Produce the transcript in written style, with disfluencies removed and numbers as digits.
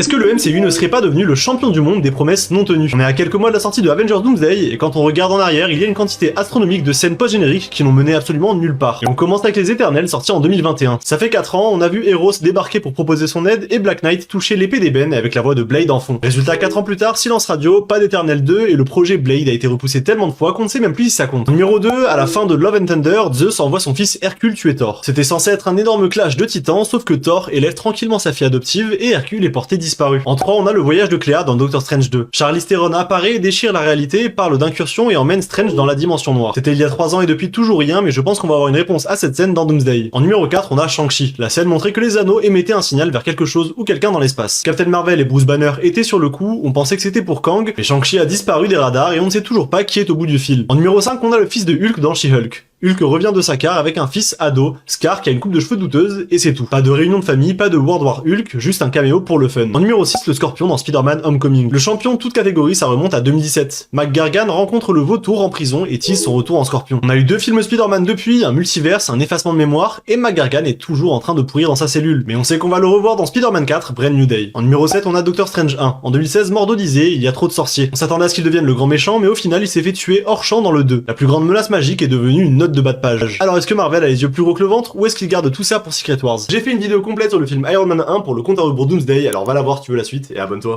Est-ce que le MCU ne serait pas devenu le champion du monde des promesses non tenues? On est à quelques mois de la sortie de Avengers Doomsday, et quand on regarde en arrière, il y a une quantité astronomique de scènes post-génériques qui n'ont mené absolument nulle part. Et on commence avec les Éternels sortis en 2021. Ça fait 4 ans, on a vu Eros débarquer pour proposer son aide, et Black Knight toucher l'épée d'ébène avec la voix de Blade en fond. Résultat, 4 ans plus tard, silence radio, pas d'Éternel 2, et le projet Blade a été repoussé tellement de fois qu'on ne sait même plus si ça compte. Numéro 2, à la fin de Love and Thunder, Zeus envoie son fils Hercule tuer Thor. C'était censé être un énorme clash de titans, sauf que Thor élève tranquillement sa fille adoptive, et Hercule est porté disparu. En 3, on a le voyage de Cléa dans Doctor Strange 2. Charlize Theron apparaît et déchire la réalité, parle d'incursion et emmène Strange dans la dimension noire. C'était il y a 3 ans et depuis toujours rien, mais je pense qu'on va avoir une réponse à cette scène dans Doomsday. En numéro 4, on a Shang-Chi. La scène montrait que les anneaux émettaient un signal vers quelque chose ou quelqu'un dans l'espace. Captain Marvel et Bruce Banner étaient sur le coup, on pensait que c'était pour Kang, mais Shang-Chi a disparu des radars et on ne sait toujours pas qui est au bout du fil. En numéro 5, on a le fils de Hulk dans She-Hulk. Hulk revient de Sakaar avec un fils ado, Scar qui a une coupe de cheveux douteuse, et c'est tout. Pas de réunion de famille, pas de World War Hulk, juste un caméo pour le fun. En numéro 6, le Scorpion dans Spider-Man Homecoming. Le champion toute catégorie, ça remonte à 2017. McGargan rencontre le vautour en prison et tease son retour en Scorpion. On a eu 2 films Spider-Man depuis, un multiverse, un effacement de mémoire, et McGargan est toujours en train de pourrir dans sa cellule. Mais on sait qu'on va le revoir dans Spider-Man 4, Brand New Day. En numéro 7, on a Doctor Strange 1. En 2016, Mordo disait, il y a trop de sorciers. On s'attendait à ce qu'il devienne le grand méchant, mais au final, il s'est fait tuer hors champ dans le 2. La plus grande menace magique est devenue une note de bas de page. Alors est-ce que Marvel a les yeux plus gros que le ventre, ou est-ce qu'il garde tout ça pour Secret Wars? J'ai fait une vidéo complète sur le film Iron Man 1 pour le compte à rebours Doomsday, alors va la voir si tu veux la suite, et abonne-toi.